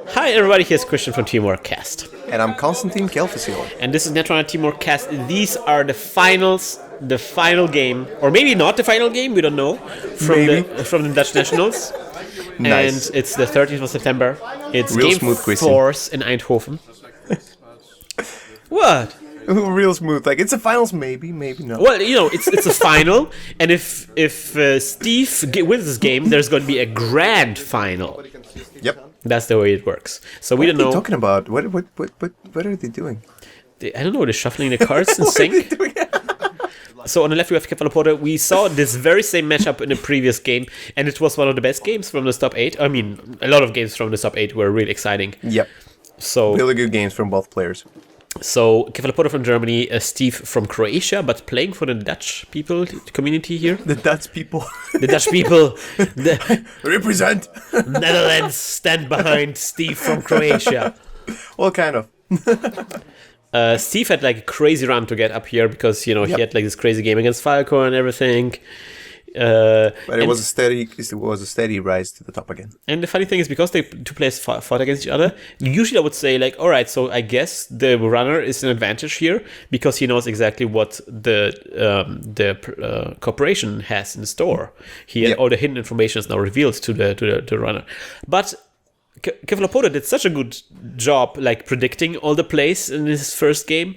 Hi everybody, here's Krystian from TeamworkCast. And I'm Constantine Kephalopode. And this is Netrunner TeamworkCast. These are the finals, the final game, or maybe not the final game, we don't know, from the Dutch Nationals. Nice. And it's the 13th of September. It's Real Game smooth, Krystian. Forge in Eindhoven. What? Real smooth. Like, it's a finals, maybe not. Well, you know, it's a final, and if Steve wins this game, there's going to be a grand final. Yep. That's the way it works. So we don't know. What are they talking about? What are they doing? I don't know. They're shuffling the cards in sync. So on the left we have Kephalopode. We saw this very same matchup in the previous game, and it was one of the best games from the top 8. I mean, a lot of games from the top 8 were really exciting. Yep. So really good games from both players. So Kephalopode from Germany, Steve from Croatia, but playing for the Dutch people community here. The Dutch people. The Dutch people. Represent. Netherlands stand behind Steve from Croatia. Well, kind of. Steve had like a crazy run to get up here because, you know, he had like this crazy game against Falco and everything. But it was a steady rise to the top again. And the funny thing is, because two players fought against each other, usually I would say like, all right, so I guess the runner is an advantage here because he knows exactly what the corporation has in store. All the hidden information is now revealed to the runner. But Kephalopode did such a good job, like predicting all the plays in his first game,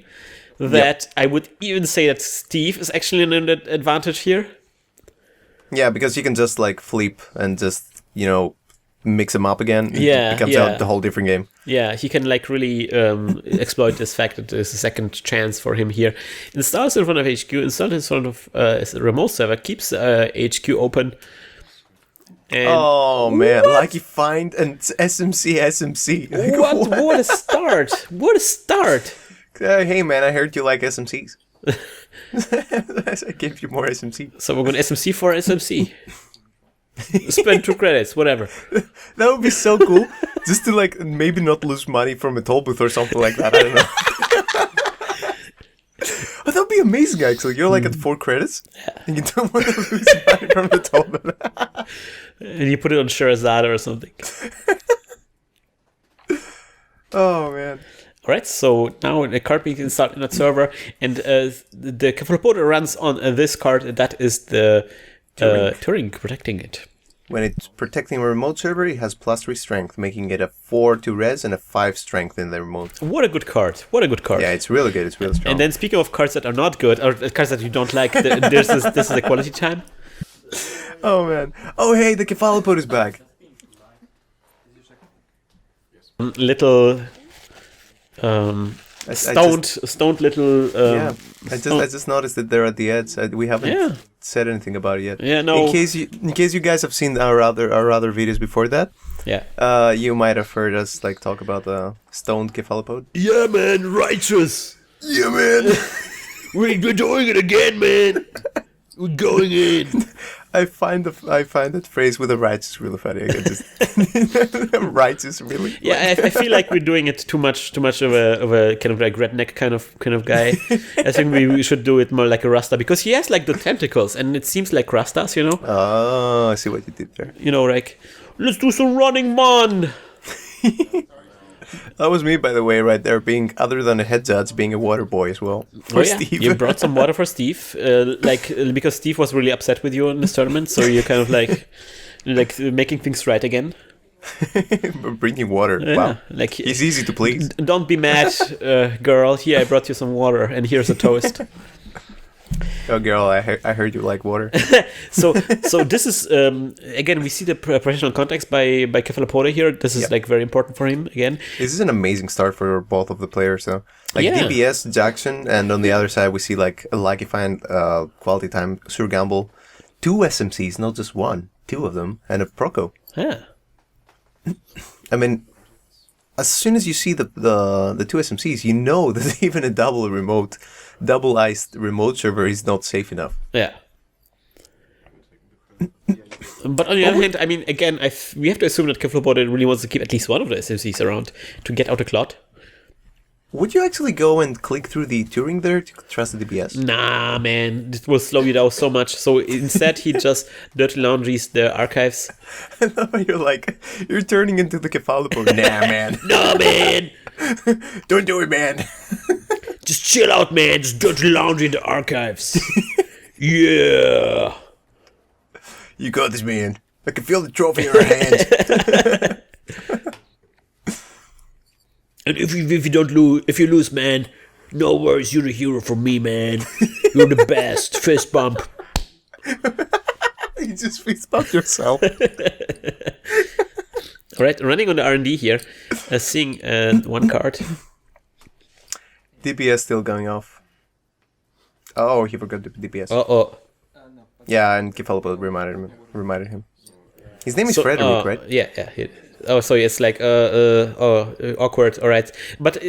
that I would even say that Steve is actually an advantage here. Yeah, because he can just like flip and just, you know, mix them up again. Yeah, it becomes a whole different game. Yeah, he can like really exploit this fact that there's a second chance for him here. Installs in front of HQ, installed in front of a remote server, keeps HQ open. And oh man, like you find an SMC. Like, what a start! What a start! Hey man, I heard you like SMCs. I gave you more SMC. So we're going SMC for SMC. Spend 2 credits, whatever. That would be so cool. Just to like maybe not lose money from a toll booth or something like that. I don't know. Oh, that would be amazing actually. You're like at 4 credits and you don't want to lose money from the toll booth. And you put it on Sherazade or something. Oh man. Alright, so now the card being installed in that server, and the Kephalopode runs on this card, that is the Turing protecting it. When it's protecting a remote server, it has +3 strength, making it a 4 to res and a 5 strength in the remote. What a good card. What a good card. Yeah, it's really good. It's really strong. And then speaking of cards that are not good, or cards that you don't like, this is the quality time. Oh man. Oh hey, the Kephalopode is back. Little... stoned little. Yeah, I just noticed that they're at the edge. We haven't said anything about it yet. Yeah, no. In case you guys have seen our other videos before that, you might have heard us like talk about the stoned Kephalopode. Yeah, man, righteous. Yeah, man. We're doing it again, man. We're going in. I find that phrase with the righteous really funny. I just righteous really. Yeah, I feel like we're doing it too much of a kind of like redneck kind of guy. I think we should do it more like a Rasta because he has like the tentacles and it seems like Rastas, you know. Oh, I see what you did there. You know, like let's do some running, man. That was me, by the way, right there, being, other than a head judge, being a water boy as well. For Steve. You brought some water for Steve, because Steve was really upset with you in this tournament, so you're kind of like making things right again. Bringing water, wow. Like, he's easy to please. Don't be mad, girl. Here, I brought you some water, and here's a toast. Oh, girl, I heard you like water. So this is again, we see the professional context by Kephalopode here. This is like very important for him again. This is an amazing start for both of the players, though. Like DPS, Jackson, and on the other side we see like you find quality time, Sir Gamble, 2 SMCs, not just 1, 2 of them, and a Proco. Yeah. I mean, as soon as you see the 2 SMCs, you know that even a double-iced remote server is not safe enough. Yeah. But on the other hand, I mean, again, we have to assume that Kephalopode really wants to keep at least one of the SMCs around to get out a clot. Would you actually go and click through the Turing there to trust the DPS? Nah, man, it will slow you down so much. So instead, he just dirty laundries the archives. I love how you're turning into the Kephalopode. Nah, man. No, man. Don't do it, man. Just chill out, man. Just dirty laundry the archives. Yeah. You got this, man. I can feel the trophy in your hand. And if you lose, man, no worries. You're the hero for me, man. You're the best. Fist bump. You just fist bump yourself. All right, running on the R&D here, seeing one card. DPS still going off. Oh, he forgot the DPS. Oh. Yeah, and Kephalopode reminded him. His name is Frederick, right? Yeah. Oh, so it's like awkward. All right, but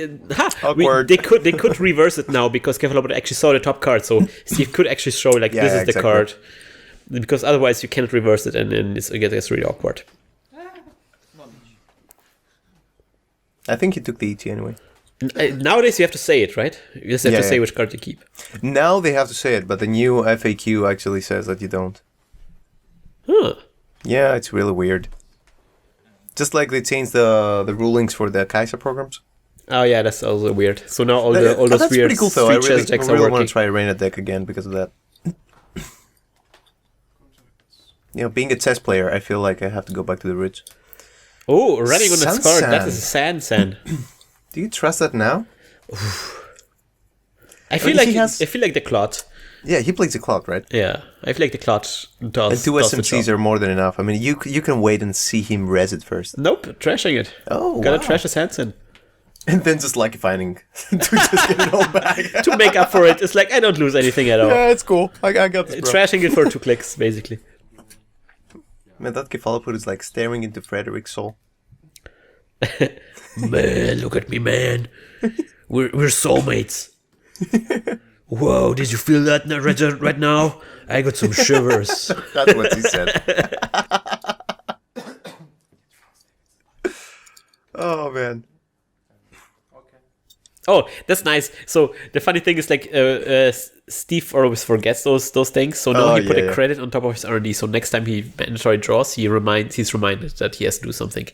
awkward. They could reverse it now because Kephalopode actually saw the top card, so Steve could actually show this is the exactly. card, because otherwise you cannot reverse it, and then it gets really awkward. I think he took the ET anyway. Nowadays you have to say it, right? You just have to say which card you keep. Now they have to say it, but the new FAQ actually says that you don't. Huh. Yeah, it's really weird. Just like they changed the rulings for the Kaiser programs. Oh yeah, that's also weird. So now all those that's weird pretty cool, though. I chess decks are really working. want to try Arena deck again because of that. Being a chess player, I feel like I have to go back to the roots. Oh, running on that card. That is a sand. Do you trust that now? I feel like the clot. Yeah, he plays a clock, right? Yeah, I feel like the clot does. And 2 SMCs are more than enough. I mean, you can wait and see him res it first. Nope, trashing it. Oh, Gotta trash his hands in. And then just lucky finding to just get it all back. To make up for it, it's like I don't lose anything at all. Yeah, it's cool. I got this, bro. Trashing it for 2 clicks, basically. Man, that Kephalopode is like staring into Frederick's soul. Man, look at me, man. We're soulmates. Whoa, did you feel that right now? I got some shivers. That's what he said. Oh, man. Oh, that's nice. So the funny thing is, like, Steve always forgets those things. So now he put a credit on top of his R&D. So next time he mandatory draws, he's reminded that he has to do something.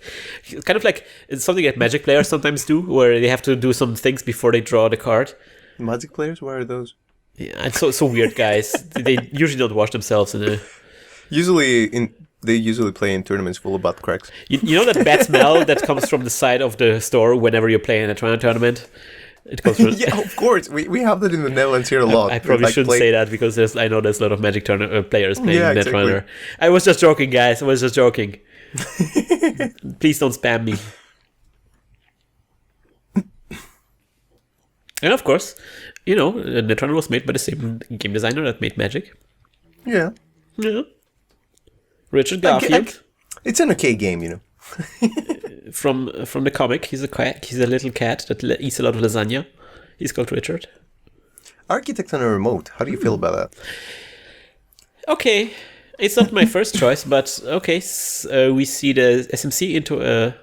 Kind of like it's something that Magic players sometimes do, where they have to do some things before they draw the card. Magic players, where are those? Yeah, it's so weird, guys. They usually don't wash themselves in a. They usually play in tournaments full of butt cracks. You know that bad smell that comes from the side of the store whenever you're playing a tournament? It comes from yeah, of course. We have that in the Netherlands here a lot. I probably shouldn't say that because I know there's a lot of Magic players playing Netrunner. Exactly. I was just joking, guys. I was just joking. Please don't spam me. And of course, Netrunner was made by the same game designer that made Magic. Yeah. Yeah. Richard Garfield. It's an okay game, From the comic, he's a little cat that eats a lot of lasagna. He's called Richard. Architect on a remote. How do you feel about that? Okay, it's not my first choice, but okay. We see the SMC into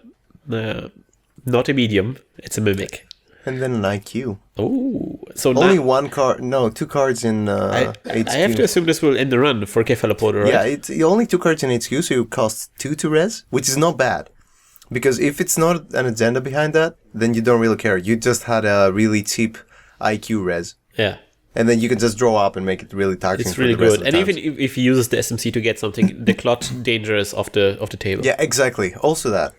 not a medium. It's a mimic. And then an IQ. Oh, so only now, 1 card. No, 2 cards in HQ. I have to assume this will end the run for Kephalopode, right? Yeah, it's only 2 cards in HQ, so it costs 2 to res, which is not bad. Because if it's not an agenda behind that, then you don't really care. You just had a really cheap IQ res. Yeah. And then you can just draw up and make it really taxing. It's really for the rest good. of the And times. even if he uses the SMC to get something, the clot danger is off the table. Yeah, exactly. Also that.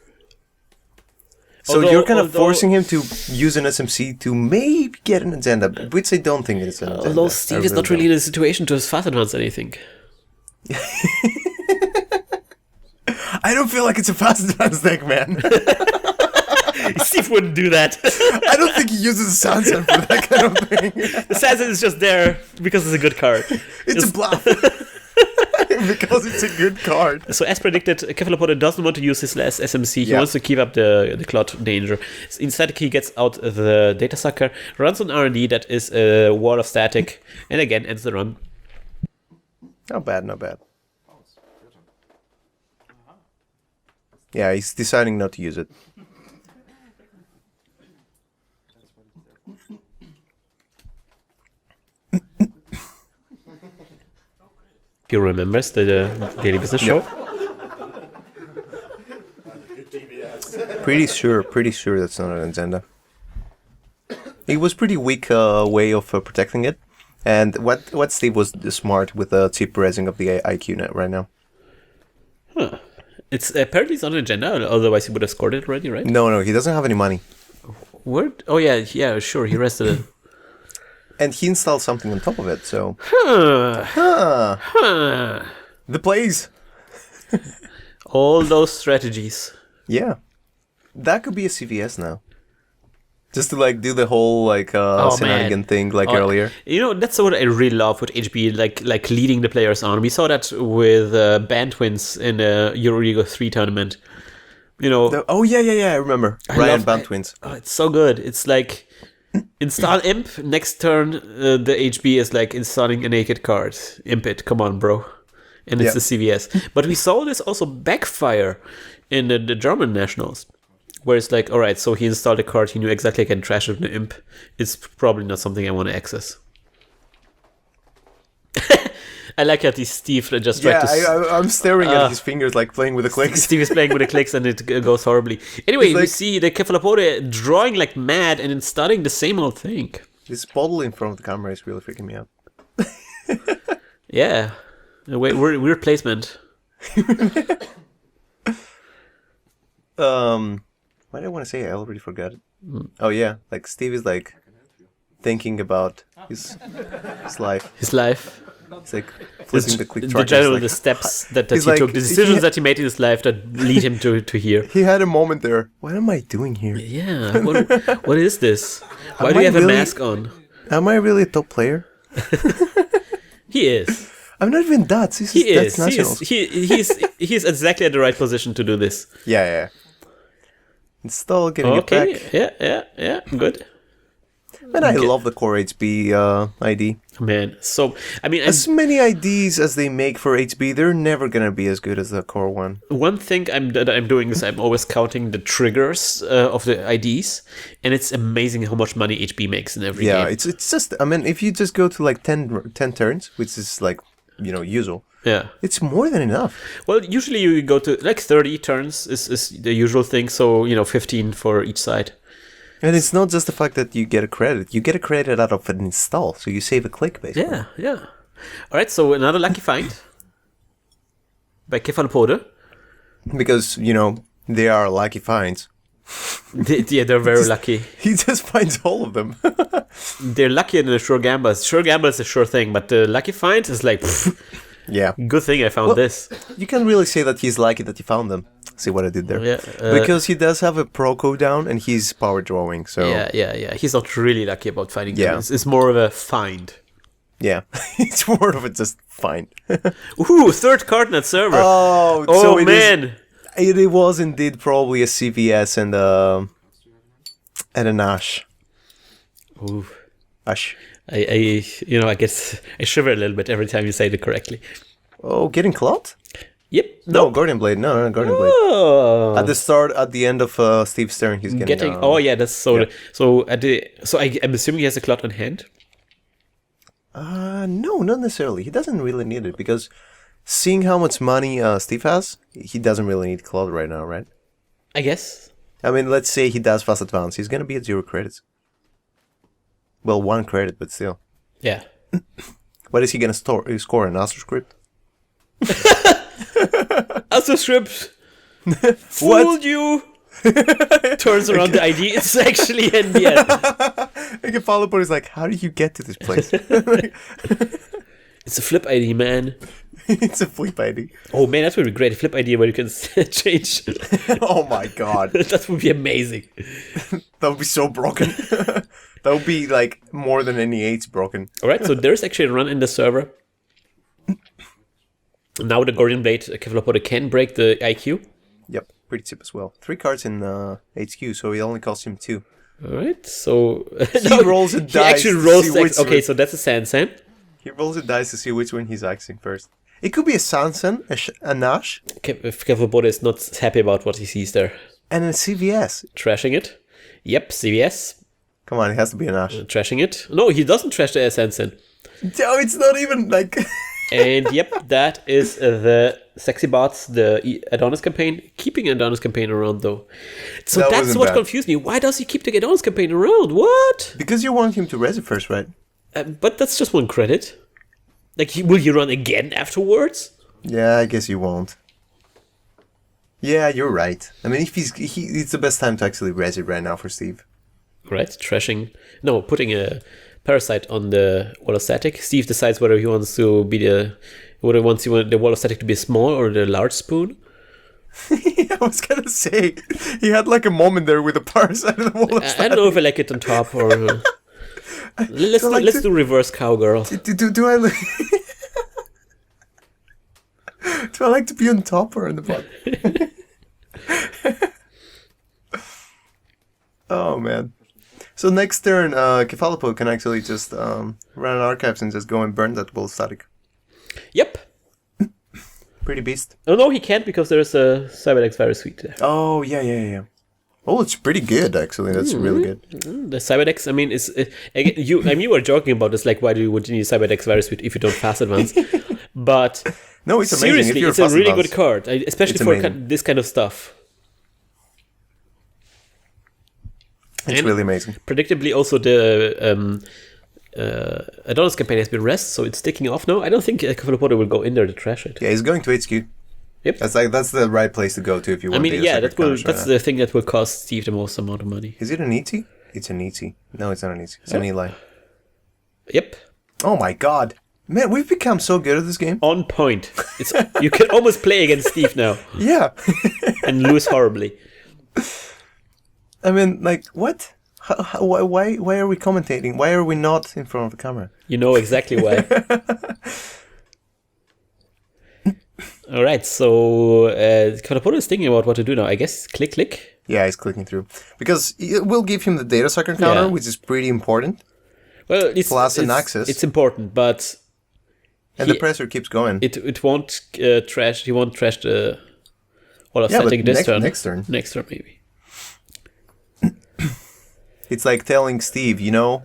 So you're kind of forcing him to use an SMC to maybe get an agenda, which I don't think is an agenda. Although Steve is not really in a situation to fast advance anything. I don't feel like it's a fast advance deck, man. Steve wouldn't do that. I don't think he uses a Sansan for that kind of thing. The Sansan is just there because it's a good card. It's a bluff. Because it's a good card. So as predicted, Kephalopode doesn't want to use his last SMC. He wants to keep up the clot danger. Instead, he gets out the Data Sucker, runs on R&D that is a wall of static, and again ends the run. Not bad, not bad. Yeah, he's deciding not to use it. You remember the Daily Business Show? Pretty sure that's not an agenda. It was pretty weak way of protecting it. And what Steve was smart with the cheap raising of the IQ net right now. Huh. It's apparently it's on an agenda, otherwise he would have scored it already, right? No, he doesn't have any money. Where? Oh yeah, sure, he rested it. And he installed something on top of it, so... The plays! All those strategies. Yeah. That could be a CVS now. Just to do the whole shenanigan thing earlier. That's what I really love with HB, like leading the players on. We saw that with Band Twins in the Eurogrid 3 tournament. I remember. Ryan Band Twins. Oh, it's so good. It's like install imp, next turn the HB is like installing a naked card. Imp it, come on bro. And it's the CVS. But we saw this also backfire in the German nationals. Where it's like, alright, so he installed a card, he knew exactly I can trash it with an imp. It's probably not something I want to access. I like how Steve just tried to... I'm staring at his fingers playing with the clicks. Steve is playing with the clicks and it goes horribly. Anyway, we see the Kephalopode drawing like mad and then studying the same old thing. This bottle in front of the camera is really freaking me out. Yeah. Weird placement. What did I want to say? I already forgot it. Oh yeah, Steve is thinking about his life. His life. It's flipping the click track. The steps that he took, the decisions that he made in his life that lead him to here. He had a moment there. What am I doing here? Yeah. What is this? Why do you have a mask on? Am I really a top player? He is. I'm not even that. That's nationals. He's exactly at the right position to do this. Yeah. Install, getting it back. Yeah, good. And I love the core HB ID. Man, so, as many IDs as they make for HB, they're never going to be as good as the core one. One thing I'm doing is I'm always counting the triggers of the IDs, and it's amazing how much money HB makes in every game. Yeah, it's just, if you just go to 10 turns, which is usual. Yeah. It's more than enough. Well, usually you go to 30 turns is the usual thing, so 15 for each side. And it's not just the fact that you get a credit. You get a credit out of an install, so you save a click, basically. Yeah. All right, so another lucky find by Kephalopode. Because, they are lucky finds. They're very lucky. He just finds all of them. They're luckier than the sure gamblers. Sure gamble is a sure thing, but the lucky find is yeah. Good thing I found this. You can't really say that he's lucky that he found them. See what I did there? Yeah, because he does have a pro cooldown and he's power drawing, so... Yeah. He's not really lucky about finding them. It's more of a find. Yeah. It's more of a just find. Ooh, third card in that server. Oh so man. It was indeed probably a CVS and an Ash. Ooh. Ash. I guess I shiver a little bit every time you say it correctly. Oh, getting clout? Yep. No, Guardian Blade. No, Guardian Blade. At the end of Steve's turn, he's getting. That's so. Yeah. I'm assuming he has a clout on hand. No, not necessarily. He doesn't really need it because seeing how much money Steve has, he doesn't really need clout right now, right? I guess. Let's say he does fast advance. He's gonna be at 0 credits. Well, 1 credit, but still. Yeah. What is he gonna score? An Astro Script? Astro Script fooled you. Turns around the ID. It's actually in the end. Kephalopode is like, how did you get to this place? It's a flip ID, man. It's a flip ID. Oh man, that would be great. A flip ID where you can change. Oh my god. That would be amazing. That would be so broken. That would be more than any 8's broken. Alright, so there's actually a run in the server. Now the Guardian Blade Kephalopode can break the IQ. Yep, pretty cheap as well. 3 cards in HQ, so it only costs him 2. Alright, so... he rolls a dice. He actually rolls... Okay, so that's a Sansan. He rolls a dice to see which one he's axing first. It could be a Sansan, a Nash. Kephalopode is not happy about what he sees there. And a CVS. Trashing it. Yep, CVS. Come on, it has to be a Nash. Trashing it. No, he doesn't trash the Sansan. No, it's not even And yep, that is the Sexy Bots, the Adonis campaign. Keeping Adonis campaign around though. So That that's wasn't what bad. confused me. Why does he keep the Adonis campaign around? What? Because you want him to res it first, right? But that's just one credit. Like, will you run again afterwards? Yeah, I guess you won't. Yeah, you're right. I mean, if it's the best time to actually res it right now for Steve. Right, putting a parasite on the wall of static. Steve decides whether he wants to be the wall of static to be small or the large spoon. I was gonna say, he had like a moment there with a parasite in the wall of I static. don't know if I like it on top or. Let's do reverse cowgirl. Do I like... Do I like to be on top or on the bottom? Oh man. So next turn, Kephalopode can actually just run an archives and just go and burn that wall static. Yep. Pretty beast. Oh no, he can't because there's a Cyberdex Virus Suite there. Oh yeah. Oh, it's pretty good actually. That's really good. The Cyberdex, I mean, you were joking about this, like, why would you need Cyberdex Virus Suite if you don't fast advance? But No, it's amazing. seriously, it's a really good card, especially It's for amazing. this kind of stuff. It's And really amazing. predictably, also the Adonis campaign has been rest, so it's taking off now. I don't think Kephalopode will go in there to trash it. Yeah, he's going to HQ. Yep. That's the right place to go to if you I want. mean, data yeah, sacred counters that's right the thing that will cost Steve the most amount of money. now. Is it an ET? It's an ET. No, it's not an ET. It's an Eli. Yep. Oh my god. Man, we've become so good at this game. On point. It's you can almost play against Steve now Yeah. and lose horribly. I mean, like, what? Why are we commentating? Why are we not in front of the camera? You know exactly why. All right, so Kephalopode is thinking about what to do now. I guess click. Yeah, he's clicking through. Because it will give him the data sucker counter, Yeah. which is pretty important. Well, Plus an access. It's important, but And the pressure keeps going. it won't trash. He won't trash the wall of Yeah, static but this turn. next turn. Next turn, maybe. It's like telling Steve, you know,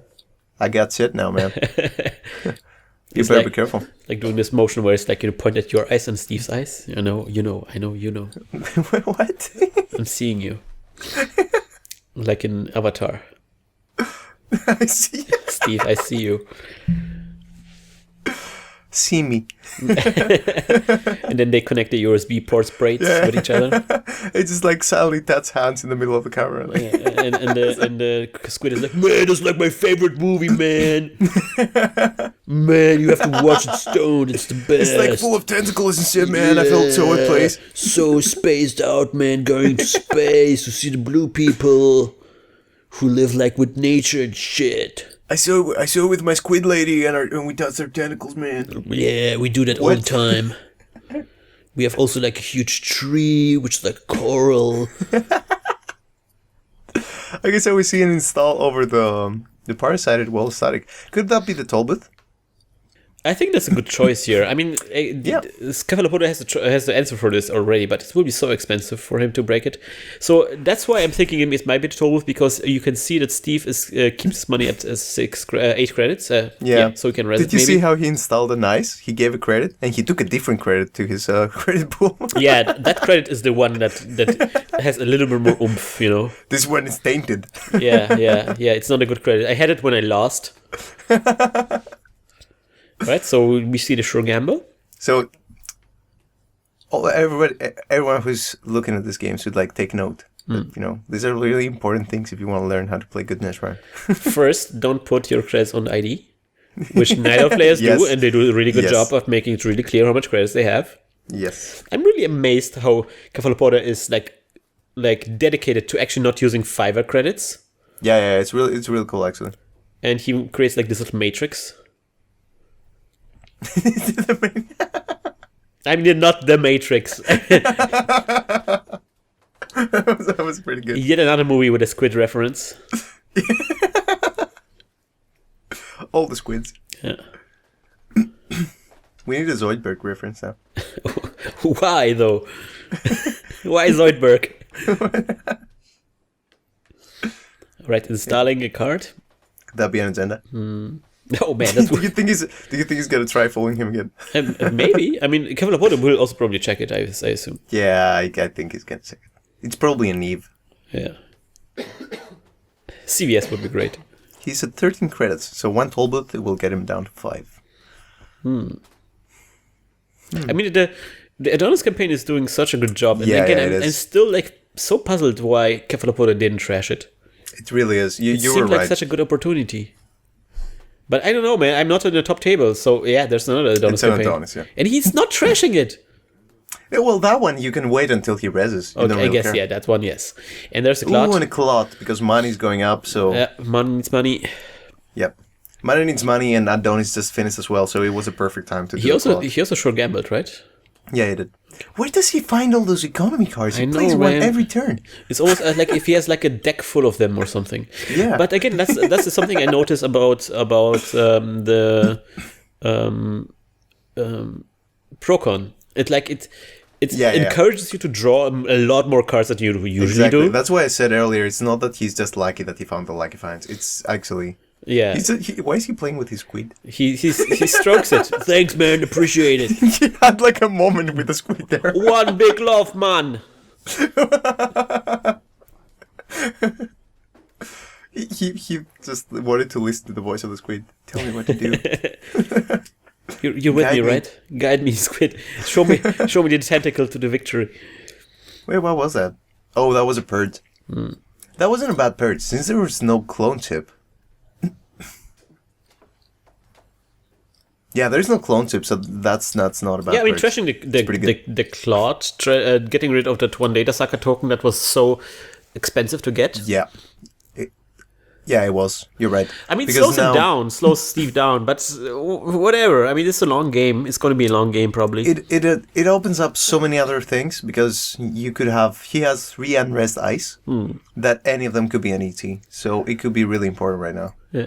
I got shit now, man. You It's better like- be careful. Like doing this motion where it's like you point at your eyes and Steve's eyes. I know. What? I'm seeing you. Like in Avatar. I see. Steve, I see you. See me. And then they connect the USB ports braids with each other. It's just like Sally Tat's hands in the middle of the camera. Like, Yeah, and the squid is like, man, that's like my favorite movie, man. Man, you have to watch it stoned. It's the best. it's like full of tentacles and shit, man. I felt so at place. So spaced out, man. Going to space to see the blue people who live like with nature and shit. I saw it with my squid lady and we touched her tentacles, man. Yeah, we do that all the What? time. We have also like a huge tree, which is like coral. I guess I was seeing install over the parasited wall static. Could that be the toll booth? I think that's a good choice here. I mean, Yeah. Kephalopode has the answer for this already, but it will be so expensive for him to break it. So that's why I'm thinking it might be the toll booth, because you can see that Steve keeps his money at 8 credits. So he can res Did it you maybe. see how he installed a nice? He gave a credit and he took a different credit to his credit pool. Yeah, that credit is the one that has a little bit more oomph, you know. This one is tainted. Yeah. It's not a good credit. I had it when I lost. Right, so we see the sure gamble. So everyone who's looking at this game should like take note. That, you know, these are really important things if you want to learn how to play good Netrunner. First, don't put your credits on ID, which neither players Yes. do, and they do a really good Yes. job of making it really clear how much credits they have. Yes. I'm really amazed how Kephalopode is like dedicated to actually not using Fiverr credits, Yeah, it's really cool actually. and he creates like this little matrix. I mean, not the Matrix. That was pretty good. Yet another movie with a squid reference. All the squids. Yeah. We need a Zoidberg reference now. Why though? Why Zoidberg? Right, installing a card. Could that be an agenda? Oh man, that's Do you think he's gonna try following him again? maybe. I mean, Kephalopode will also probably check it. I assume. Yeah, I think he's gonna check it. It's probably an Eve. Yeah. CVS would be great. He's at 13 credits, so one toll booth will get him down to 5. I mean, the Adonis campaign is doing such a good job, and Yeah, again, it I'm is. still like so puzzled why Kephalopode didn't trash it. It really is. It You were seemed like right. such a good opportunity. But I don't know, man. I'm not in the top table, so yeah, there's another Adonis It's an campaign. Adonis, yeah. And he's not trashing it. Yeah, well, that one you can wait until he reses. You don't Okay, I really guess, care. yeah, that one, yes. And there's a Ooh, clot. and a clot, because money's going up, so... Money needs money. Yep. Money needs money, and Adonis just finished as well, so it was a perfect time to do He the also clot. short gambled, right? Yeah, he did. Where does he find all those economy cards? He I know, plays one man. every turn. It's almost like if he has like a deck full of them or something. Yeah. But again, that's something I noticed about the Procon. It encourages you to draw a lot more cards than you usually Exactly. do. That's why I said earlier, it's not that he's just lucky that he found the lucky finds. It's actually... Yeah. Why is he playing with his squid? He strokes it. Thanks, man. Appreciate it. He had like a moment with the squid there. One big love, man. He just wanted to listen to the voice of the squid. Tell me what to do. You're with me, right? Guide me, squid. Show me the tentacle to the victory. Wait, what was that? Oh, that was a purge. That wasn't a bad purge, since there was no clone chip. Yeah, there's no clone chip, so that's not a bad Yeah, I mean, purge. trashing the clot, getting rid of that one data sucker token that was so expensive to get. Yeah. It was. You're right. I mean, it Because slows him down, slows Steve down, but whatever. I mean, it's a long game. It's going to be a long game, probably. It opens up so many other things, because you could have... He has 3 unrest ice, that any of them could be an ET, so it could be really important right now. Yeah.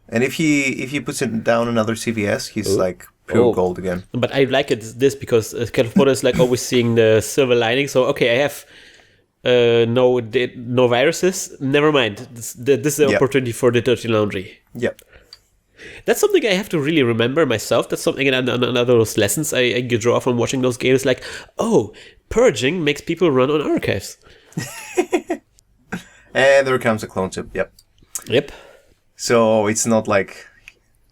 And if he puts it down another CVS, he's like pure gold again. But I like this because Kephalopode is like always seeing the silver lining. So okay, I have no viruses. Never mind. This is the opportunity for the dirty laundry. Yep. That's something I have to really remember myself. That's something another of those lessons I draw from watching those games. Like, oh, purging makes people run on archives. And there comes a clone chip. Yep. Yep. So it's not like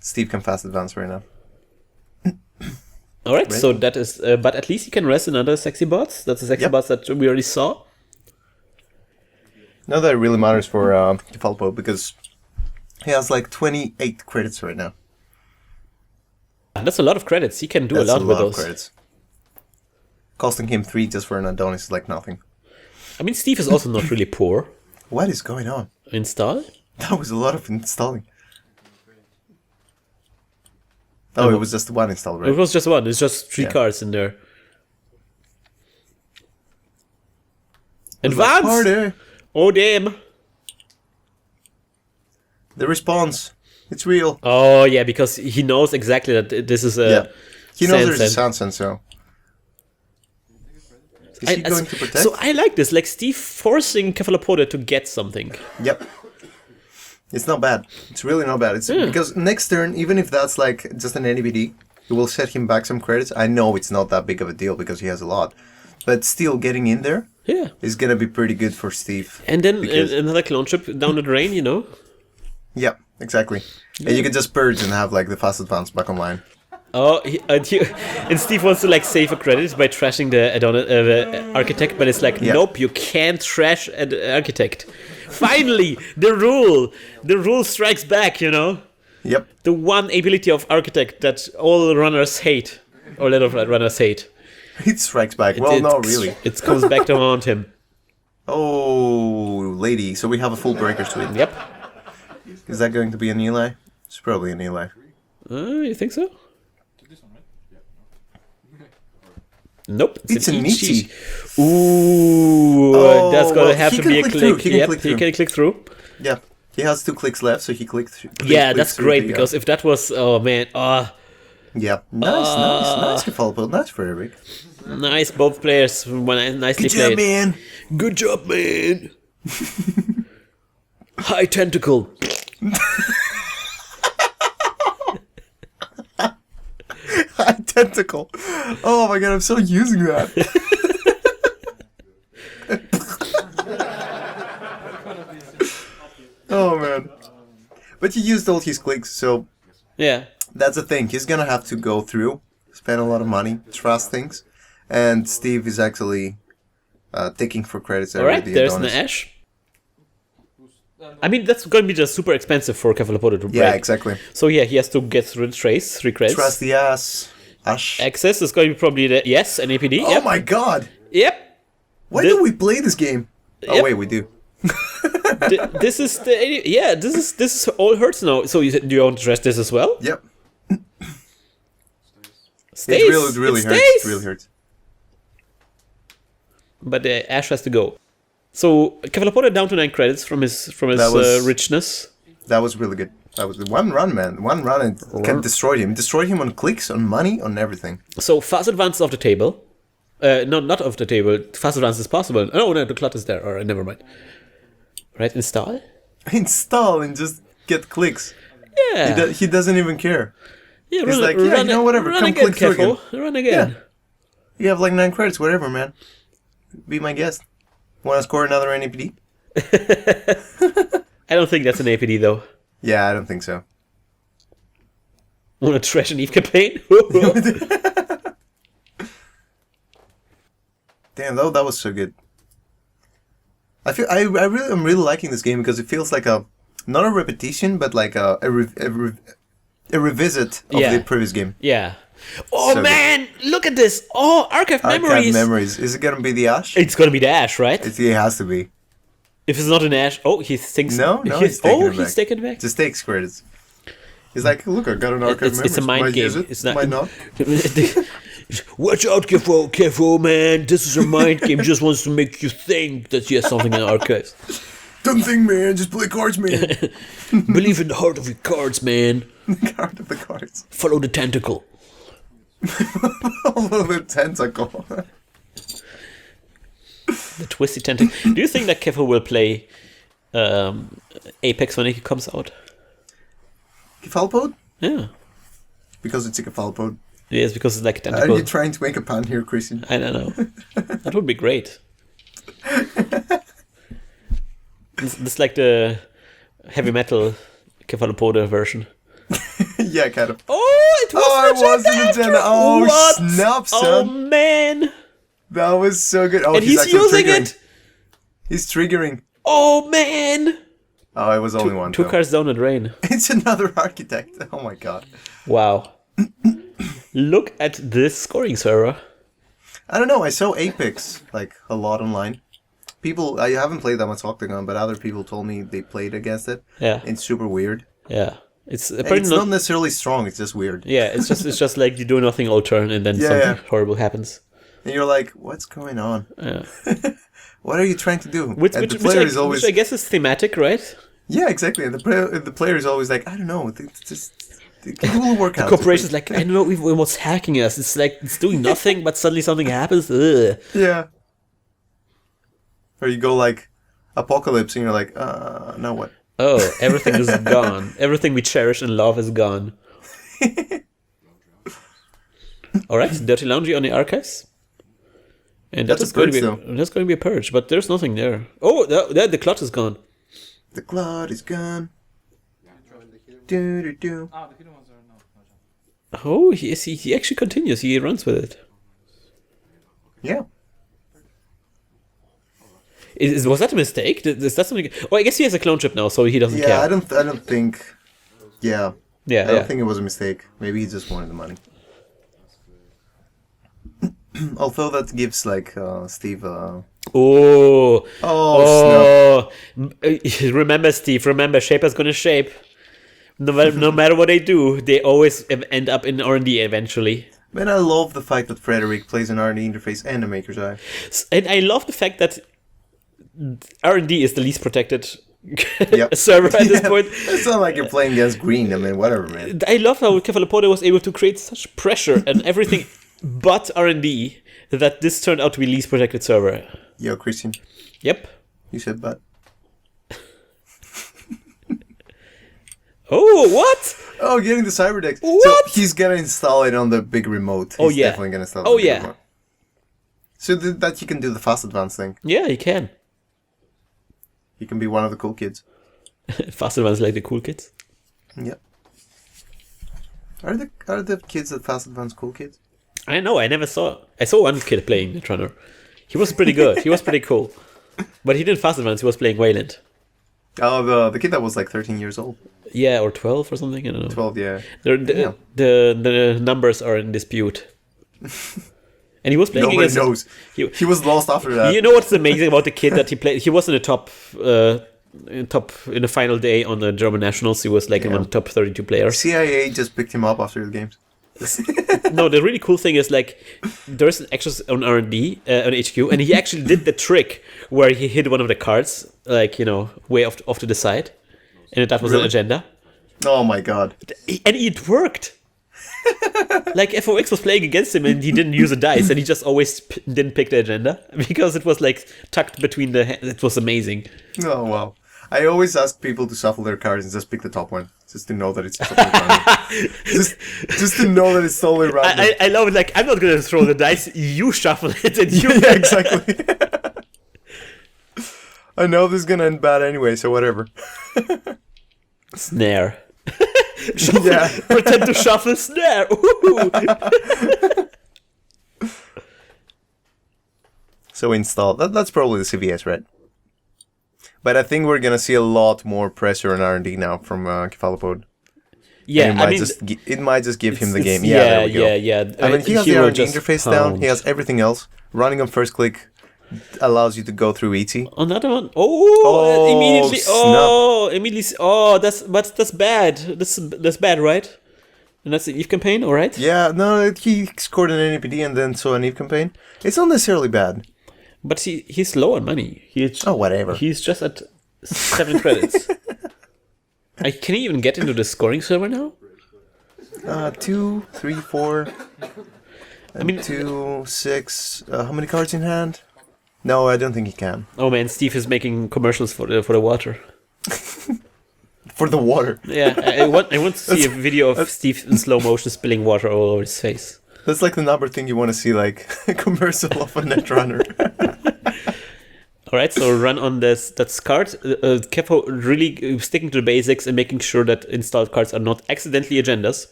Steve can fast advance right now. All right, so that is, but at least he can rest another sexy bots. That's a sexy bots that we already saw. Now that really matters for Kephalopode, because he has like 28 credits right now. That's a lot of credits. He can do a lot with those. Credits. Costing him 3 just for an Adonis is like nothing. I mean, Steve is also not really poor. What is going on? Install? That was a lot of installing. Oh, it was just one install, right? It was just one. It's just 3 cards in there. Advance! Party. Oh, damn. The response. It's real. Oh, yeah, because he knows exactly that this is a... He knows there's a Sand. Sansan, so... Is he going to protect? So I like this, like Steve forcing Kephalopode to get something. Yep. It's not bad. It's really not bad. It's because next turn, even if that's like just an NBD, it will set him back some credits. I know it's not that big of a deal because he has a lot. But still, getting in there is going to be pretty good for Steve. And then another clone chip down the drain, you know? Yep, exactly. Yeah. And you can just purge and have like the fast advance back online. Oh, and Steve wants to like save a credit by trashing the architect, but it's like, nope, you can't trash an architect. Finally, the rule strikes back, you know? Yep. The one ability of architect that all runners hate, or a lot of runners hate. It strikes back. No, really. It comes back to haunt him. Oh, lady. So we have a full breaker suite. Yep. Is that going to be an Eli? It's probably an Eli. You think so? Nope. It's a Nietzsche. Ooh, that's gonna have to be a click. He can click through. Yeah, he has 2 clicks left, so he clicked through. Yeah, that's great, because if that was... Oh, man. Yeah, nice Kephalopode. Nice for Eric. Nice, both players nicely played. Good job, man. Good job, man. High tentacle. tentacle. Oh my god, I'm so using that. Oh man. But you used all his clicks, so Yeah. that's the thing. He's gonna have to go through, spend a lot of money, trust things, and Steve is actually taking for credits. Alright, there's an Ash. I mean, that's going to be just super expensive for Kephalopode to break. Yeah, exactly. So yeah, he has to get through the trace, 3 credits. Trust the ass. Ash. Access is going to be probably an APD. Oh my god! Yep. Why do we play this game? Oh Yep. wait, we do. This is the this is all hurts now. So do you want to address this as well? Yep. Stays. It really hurts. It really hurts. But Ash has to go. So Kephalopode down to 9 credits from his richness. That was really good. That was the one run, man. One run and can destroy him. Destroy him on clicks, on money, on everything. So fast advance off the table. No, not off the table. Fast advance is possible. Oh no, the clot is there. Alright, never mind. Right, install. Install and just get clicks. Yeah. He doesn't even care. Yeah, He's like, yeah, you know, whatever. Run Come again, click through again. Run again. Yeah. You have like 9 credits, whatever, man. Be my guest. Want to score another NAPD? I don't think that's an APD though. Yeah, I don't think so. Want to trash an Eve campaign? Damn, though, that was so good. I'm really liking this game because it feels like not a repetition, but like a revisit of the previous game. Yeah. Oh So man, look at this! Oh, archive memories. Archive memories. Is it gonna be the Ash? It's gonna be the Ash, right? It has to be. If it's not an Ash, he thinks No, he's taking it back. He's taking it back. Just takes credits. He's like, look, I got an archive memories. It's a mind Might game. use it, It's not. might not. Watch out, careful, man! This is a mind game. Just wants to make you think that he has something in the archives. Don't think, man. Just play cards, man. Believe in the heart of your cards, man. The heart of the cards. Follow the tentacle. Follow the tentacle. The twisty tentacle. Do you think that Kefo will play Apex when it comes out? Kephalopode? Yeah. Because it's a kephalopode. Yes, because it's like a Are tentacle. you trying to make a pun here, Krystian? I don't know. That would be great. It's like the heavy metal Kephalopode version. Yeah, kind of. Oh, it was it was an agenda. Oh, what? snap, son. Oh, man. That was so good. Oh, And he's actually using triggering. it. He's triggering. Oh, man. Oh, it was only one. Two though. cards down the drain. It's another architect. Oh my god. Wow. Look at this scoring server. I don't know. I saw Apex like a lot online. People, I haven't played that much Octagon, but other people told me they played against it. Yeah. It's super weird. Yeah. It's apparently It's not necessarily strong. It's just weird. Yeah, it's just like you do nothing all turn and then something horrible happens. And you're like, what's going on? Yeah. What are you trying to do? Which and the player is always. which I guess is thematic, right? Yeah, exactly. And the player is always like, I don't know. It's just. It will work out. Corporation's like, I don't know even what's hacking us. It's like it's doing nothing, but suddenly something happens. Ugh. Yeah. Or you go like apocalypse, and you're like, now what? Oh, everything is gone. Everything we cherish and love is gone. All right, Dirty Laundry on the archives. And That's going a to purge, be that's going to be a purge, but there's nothing there. Oh, the clot is gone. The cloud is gone. Do do do. Oh, he actually continues. He runs with it. Yeah. Was that a mistake? Is that something? Oh, I guess he has a clone chip now, so he doesn't care. Yeah, I don't think. Yeah. Yeah, I don't think it was a mistake. Maybe he just wanted the money. Although that gives like Steve. Oh, snap. Remember, Steve. Remember, Shaper's gonna shape. No matter what they do, they always end up in R&D eventually. Man, I love the fact that Frederick plays an R&D interface and a Maker's Eye. And I love the fact that R&D is the least protected Yep. server at this point. It's not like you're playing against green. I mean, whatever, man. I love how Kephalopode was able to create such pressure and everything but R&D that this turned out to be least protected server. Yo, Krystian. Yep. You said but. Oh, what? Oh, getting the cyber decks. What? So he's gonna install it on the big remote. He's definitely gonna install it on the big remote. So that he can do the fast advance thing. Yeah, he can. He can be one of the cool kids. Fast advance like the cool kids. Yep. Are the kids at Fast Advance cool kids? I know. I saw one kid playing Netrunner. He was pretty good. He was pretty cool. But he didn't Fast Advance. He was playing Wayland. Oh, the kid that was like 13 years old. Yeah, or 12 or something. I don't know. 12, yeah. The numbers are in dispute. And he was playing Nobody against... knows. He was lost after that. You know what's amazing about the kid that he played? He was in the top in the final day on the German Nationals. He was like in one of the top 32 players. CIA just picked him up after the games. No, the really cool thing is like there's an extra on R&D on HQ, and he actually did the trick where he hit one of the cards, like way off to the side, and that was an agenda. Oh my god! And it worked. Like FOX was playing against him, and he didn't use a dice, and he just always didn't pick the agenda because it was like tucked between the. It was amazing. Oh wow! I always ask people to shuffle their cards and just pick the top one, just to know that it's totally random. just to know that it's totally random. I love it. Like, I'm not gonna throw the dice. You shuffle it, and you. Yeah, exactly. I know this is gonna end bad anyway, so whatever. Snare. Shuffle, pretend to shuffle snare. So install. That's probably the CVS, right? But I think we're gonna see a lot more pressure on R&D now from Kephalopode. Yeah, it might just give him the game. Yeah, there we go. yeah. I mean, he has the R&D interface down. He has everything else. Running on first click allows you to go through ET. Another one. Immediately. Snap. Immediately. That's bad. That's bad, right? And that's the Eve campaign, all right? Yeah, no, he scored an NAPD and then saw an Eve campaign. It's not necessarily bad. But he's low on money. Whatever. He's just at 7 credits. Can he even get into the scoring server now? 2, 3, 4. 2, 6. How many cards in hand? No, I don't think he can. Oh man, Steve is making commercials for the water. For the water. Yeah, I want to see a video of Steve in slow motion spilling water all over his face. That's like the number thing you want to see, like a commercial of a Netrunner. All right, so run on that's card. Kepo really sticking to the basics and making sure that installed cards are not accidentally agendas.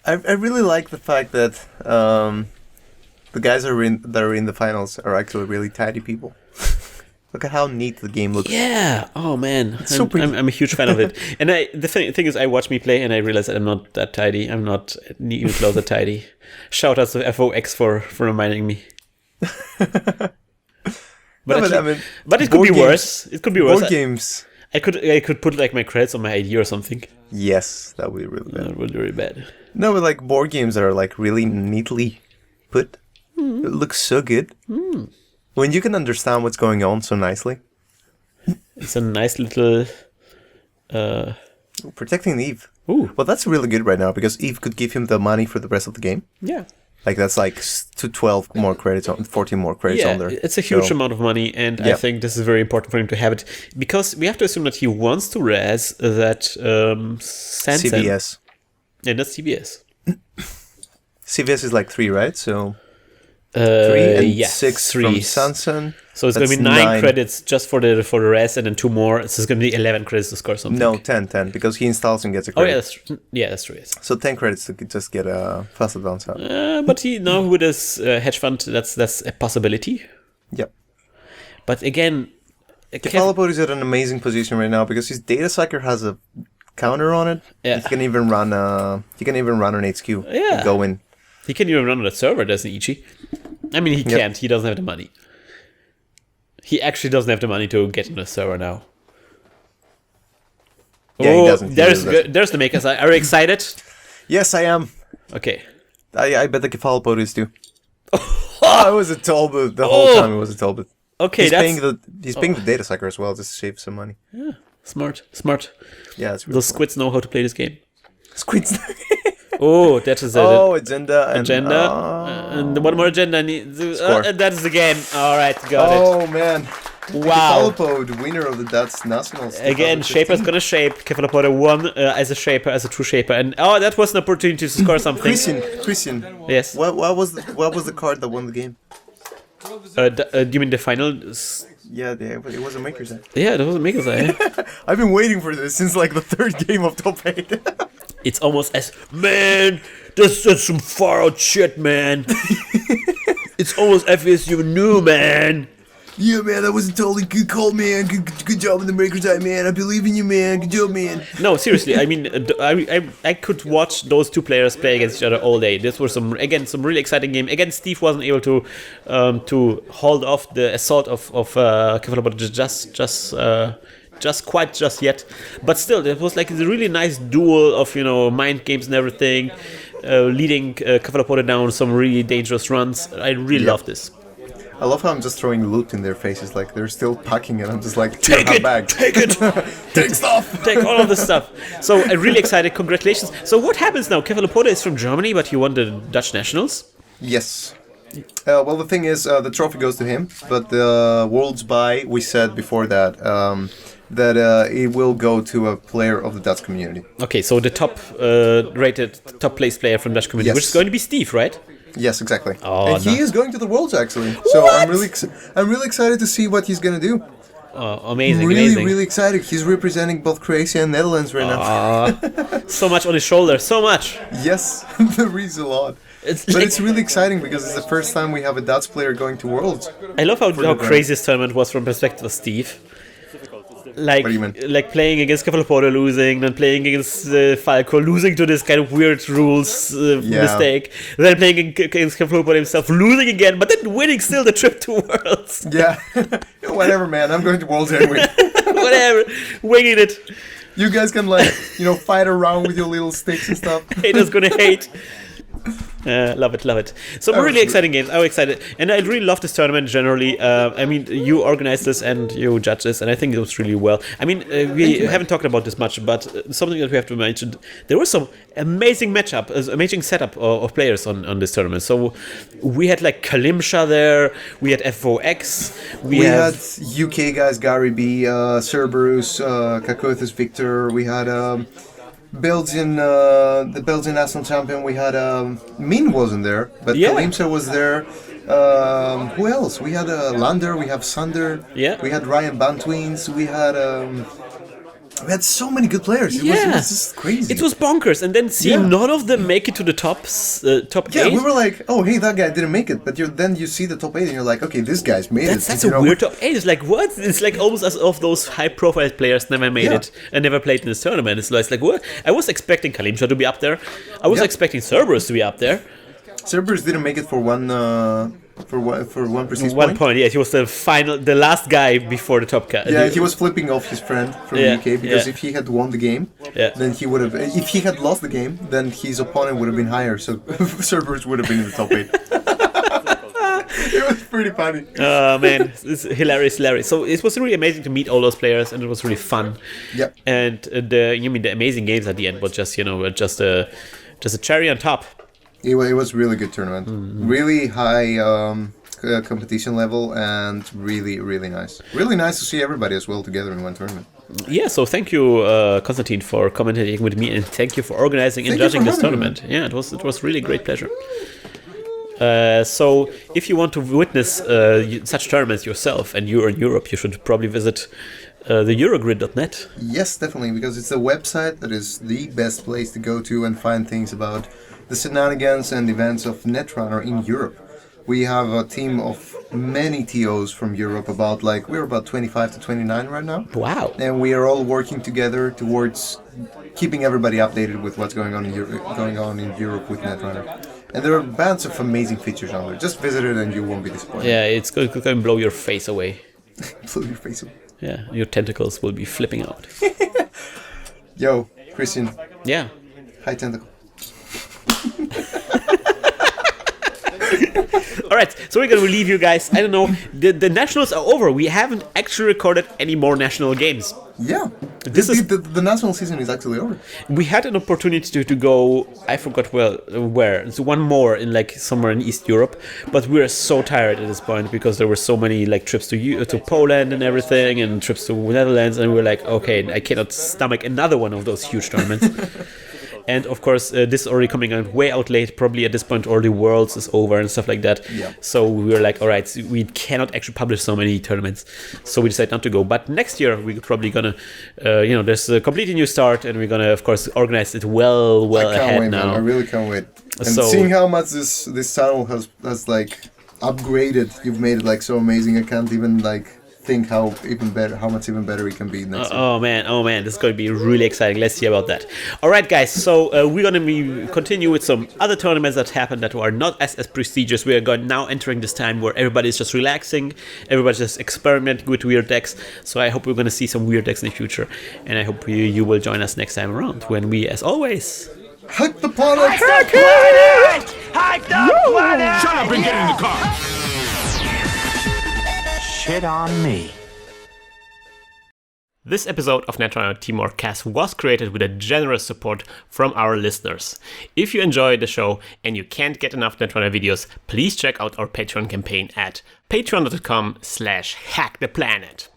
I really like the fact that the guys that are in the finals are actually really tidy people. Look at how neat the game looks. Yeah. Oh man, it's so pretty. I'm a huge fan of it. And the thing is, I watch me play and I realize that I'm not that tidy. I'm not even close to tidy. Shout out to FOX for reminding me. But it could be worse. It could be worse. Board games. I could put like my credits on my ID or something. Yes, that would be really bad. That would be really bad. No, but like board games that are like really neatly put. It looks so good. When you can understand what's going on so nicely. It's a nice little... Protecting Eve. Ooh. Well, that's really good right now, because Eve could give him the money for the rest of the game. Yeah. Like, that's like 12 more credits, 14 more credits on there. Yeah, it's a huge amount of money, and I think this is very important for him to have it. Because we have to assume that he wants to res that Sansan. CBS. And that's CBS. CBS is like 3, right? So... 3 and 6 3. from Sansan. So it's going to be 9 credits just for the rest, and then 2 more. So it's going to be 11 credits to score something. No, 10, because he installs and gets a credit. Oh, that's true. Yes. So 10 credits to just get a fast advance out. But with his hedge fund, that's a possibility. Yep. But again... Kephalopode is at an amazing position right now, because his data sucker has a counter on it. Yeah. He can even run an HQ. Yeah. Go in. He can even run on a server, doesn't he? I mean, he can't. He doesn't have the money. He actually doesn't have the money to get on a server now. Yeah, he doesn't. There's the makers. Are you excited? Yes, I am. Okay. I bet the Kephalopode is too. It was a Talbot. The whole time it was a Talbot. Okay, he's paying the data sucker as well, just to save some money. Yeah, smart. Yeah, it's really those squids know how to play this game. Squids. Oh, that is agenda. And one more agenda. And that is the game. All right, got it. Oh, man. Wow. Kephalopode, winner of the Dutch Nationals. Again, 2015. Shaper's gonna shape. Kephalopode won as a shaper, as a true shaper, and that was an opportunity to score something. Krystian. Yes. What was the card that won the game? Do you mean the final? Yeah, it was a Maker's Eye. Yeah, that was a Maker's Eye. I've been waiting for this since like the third game of top 8. It's almost as man. That's some far out shit, man. It's almost as you knew, man. Yeah, man, I wasn't totally good call, man. Good job in the Maker's Eye, man. I believe in you, man. Good job, man. No, seriously. I mean, I could watch those two players play against each other all day. This was some really exciting game. Again, Steve wasn't able to hold off the assault of Kephalopode just yet. But still, it was like a really nice duel of mind games and everything, leading Kephalopode down some really dangerous runs. I really love this. I love how I'm just throwing loot in their faces, like they're still packing, and I'm just like, take it, bag. take it, take stuff, take all of the stuff. So I'm really excited. Congratulations. So what happens now? Kephalopode is from Germany, but he won the Dutch Nationals. Yes. Well, the thing is, the trophy goes to him, but the Worlds Buy, we said before that it will go to a player of the Dutch community. Okay, so the top rated, top place player from Dutch community, which is going to be Steve, right? Yes, exactly. Oh, and he is going to the Worlds actually. So What? I'm really excited to see what he's gonna do. Amazing, really, amazing. really excited. He's representing both Croatia and Netherlands right now. So much on his shoulder, so much. Yes, there is a lot. But it's really exciting because it's the first time we have a Dutch player going to Worlds. I love how crazy this tournament was from perspective of Steve. Like, What do you mean? like playing against Kephalopode, losing, then playing against Falco, losing to this kind of weird rules mistake, then playing against Kephalopode himself, losing again, but then winning still the trip to Worlds. Yeah, whatever, man. I'm going to Worlds anyway. Whatever, winging it. You guys can fight around with your little sticks and stuff. Haters gonna hate. Love it. Some really exciting games. I'm excited, and I really love this tournament generally. I mean, you organized this and you judged this, and I think it was really well. I mean, we haven't talked about this much, but something that we have to mention: there was some amazing amazing setup of players on this tournament. So we had like Kalimsha there, we had FOX, we had UK guys, Gary B, Cerberus, Kakothis Victor. We had the Belgian national champion. We had Min wasn't there, but Kalimsha was there. Who else? We had Lander. We have Sander. Yeah. We had Ryan Bantweens. We had so many good players. It was just crazy. It was bonkers, and then seeing none of them make it to the top 8. Yeah, we were like, oh, hey, that guy didn't make it. But then you see the top 8, and you're like, okay, this guy's made it. That's a weird top 8. It's like, what? It's like almost as if those high-profile players never made it and never played in this tournament. It's like, what? I was expecting Kalimsha to be up there. I was expecting Cerberus to be up there. Cerberus didn't make it for one precise point. 1 point, yeah. He was the last guy before the top cut. Yeah, he was flipping off his friend from the UK because if he had won the game, then he would have. If he had lost the game, then his opponent would have been higher. So Cerberus would have been in the top 8. It was pretty funny. Oh man, it's hilarious. So it was really amazing to meet all those players, and it was really fun. Yeah. And the amazing games at the end was just just a cherry on top. It was a really good tournament. Mm-hmm. Really high competition level and really, really nice. Really nice to see everybody as well together in one tournament. Yeah, so thank you, Constantine, for commentating with me, and thank you for organizing and judging this tournament. Yeah, it was really a great pleasure. So if you want to witness such tournaments yourself and you're in Europe, you should probably visit the Eurogrid.net. Yes, definitely, because it's a website that is the best place to go to and find things about the shenanigans and events of Netrunner in Europe. We have a team of many TOs from Europe, we're about 25 to 29 right now. Wow. And we are all working together towards keeping everybody updated with what's going on in Europe with Netrunner. And there are bands of amazing features on there. Just visit it and you won't be disappointed. Yeah, it's going to blow your face away. Blow your face away. Yeah, your tentacles will be flipping out. Yo, Krystian. Yeah. High tentacle. Alright, so we're going to leave you guys. I don't know, the nationals are over. We haven't actually recorded any more national games. Yeah. The national season is actually over. We had an opportunity to go, I forgot where. It's one more in like somewhere in East Europe, but we were so tired at this point because there were so many like trips to Poland and everything, and trips to Netherlands, and we were like, okay, I cannot stomach another one of those huge tournaments. And of course, this is already coming out way out late. Probably at this point, already Worlds is over and stuff like that. Yeah. So we were like, all right, so we cannot actually publish so many tournaments. So we decided not to go. But next year, we're probably gonna, there's a completely new start, and we're gonna, of course, organize it well I can't ahead wait, now. Man. I really can't wait. And seeing how much this channel has like upgraded, you've made it like so amazing. I can't even like think how much even better it can be next year. Oh man, this is going to be really exciting. Let's see about that. All right, guys, so we're going to continue with some other tournaments that happened that are not as prestigious. We are now entering this time where everybody's just relaxing, everybody's just experimenting with weird decks. So I hope we're going to see some weird decks in the future, and I hope you will join us next time around when we, as always, Hack the planet! Hack the planet! Hack the planet! Shut up and get in the car! Shit on me. This episode of Netrunner TeamworkCast was created with a generous support from our listeners. If you enjoy the show and you can't get enough Netrunner videos, please check out our Patreon campaign at patreon.com/hacktheplanet.